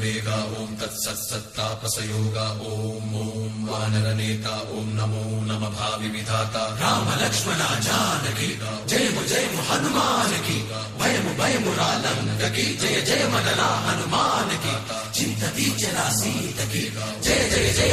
वेगा ओम तत्सत्तापसयोगा ओम ओम वानरनेता ओम नमो नम भावि विधाता राम लक्ष्मण जानकी जय हनुमान की भयमु रालंक की जय मदना हनुमान की चिंतती चला सीत की जय